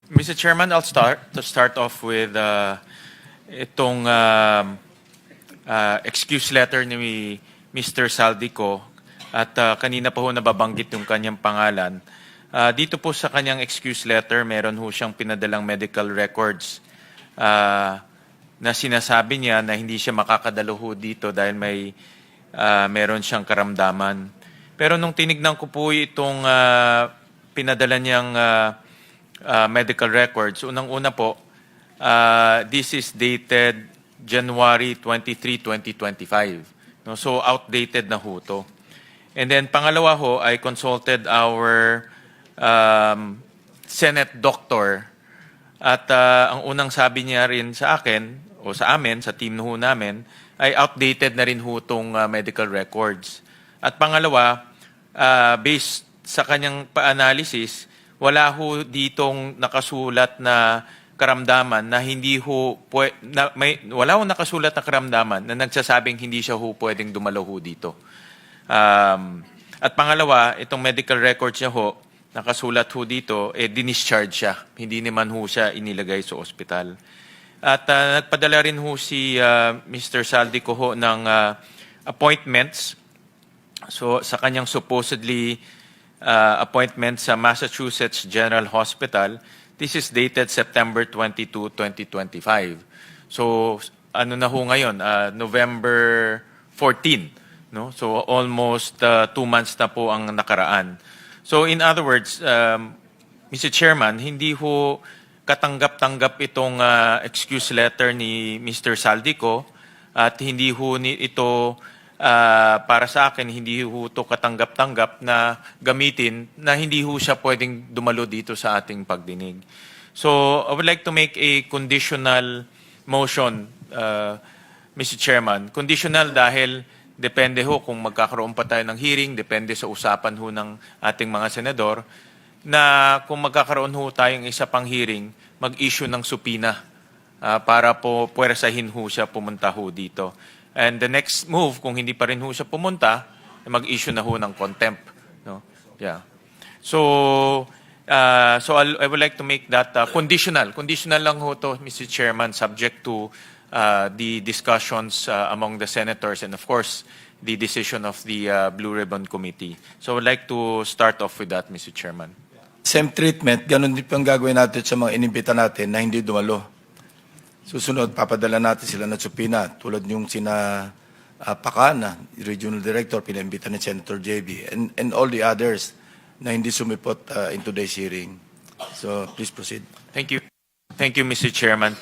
Mr. Chairman, I'll start off with itong excuse letter ni Mr. Saldico at kanina pa ho nababanggit yung kanyang pangalan. Dito po sa kanyang excuse letter, meron ho siyang pinadalang medical records na sinasabi niya na hindi siya makakadalo ho dito dahil meron siyang karamdaman. Pero nung tinignan ko po itong pinadala niyang medical records, unang-una po, this is dated January 23, 2025. No? So outdated na ho to. And then pangalawa ho, I consulted our Senate doctor at ang unang sabi niya rin sa akin o sa amin, sa team ho namin, ay outdated na rin ho itong medical records. At pangalawa, based sa kanyang pa-analysis, wala ho ditong nakasulat na karamdaman na hindi ho wala ho nakasulat na karamdaman na nagsasabing hindi siya ho pwedeng dumalo ho dito. At pangalawa, itong medical records niya ho, nakasulat ho dito, dinischarge siya. Hindi naman ho siya inilagay sa ospital. At nagpadala rin ho si Mr. Saldico ho ng appointments. So sa kanyang supposedly appointment sa Massachusetts General Hospital, this is dated September 22, 2025. So ano na ho ngayon, November 14. No? So almost 2 months na po ang nakaraan. So in other words, Mr. Chairman, hindi ho katanggap-tanggap itong excuse letter ni Mr. Saldico at hindi ho ito para sa akin, hindi ho ito katanggap-tanggap na gamitin na hindi ho siya pwedeng dumalo dito sa ating pagdinig. So I would like to make a conditional motion, Mr. Chairman. Conditional dahil depende ho kung magkakaroon pa tayo ng hearing, depende sa usapan ho ng ating mga senador, na kung magkakaroon ho tayong isa pang hearing, mag-issue ng supina para po puwersahin ho siya pumunta ho dito. And the next move, kung hindi pa rin ho siya pumunta, mag-issue na ho ng contempt. No? Yeah. So I would like to make that conditional. Conditional lang ho to, Mr. Chairman, subject to the discussions among the senators and of course the decision of the Blue Ribbon Committee. So I would like to start off with that, Mr. Chairman. Same treatment, ganun din pang gagawin natin sa mga inimbita natin na hindi dumalo. Susunod, papadala natin sila na supina tulad yung sina Pakana, Regional Director, pinaimbita ni Senator JB, and all the others na hindi sumipot in today's hearing. So please proceed. Thank you. Thank you, Mr. Chairman.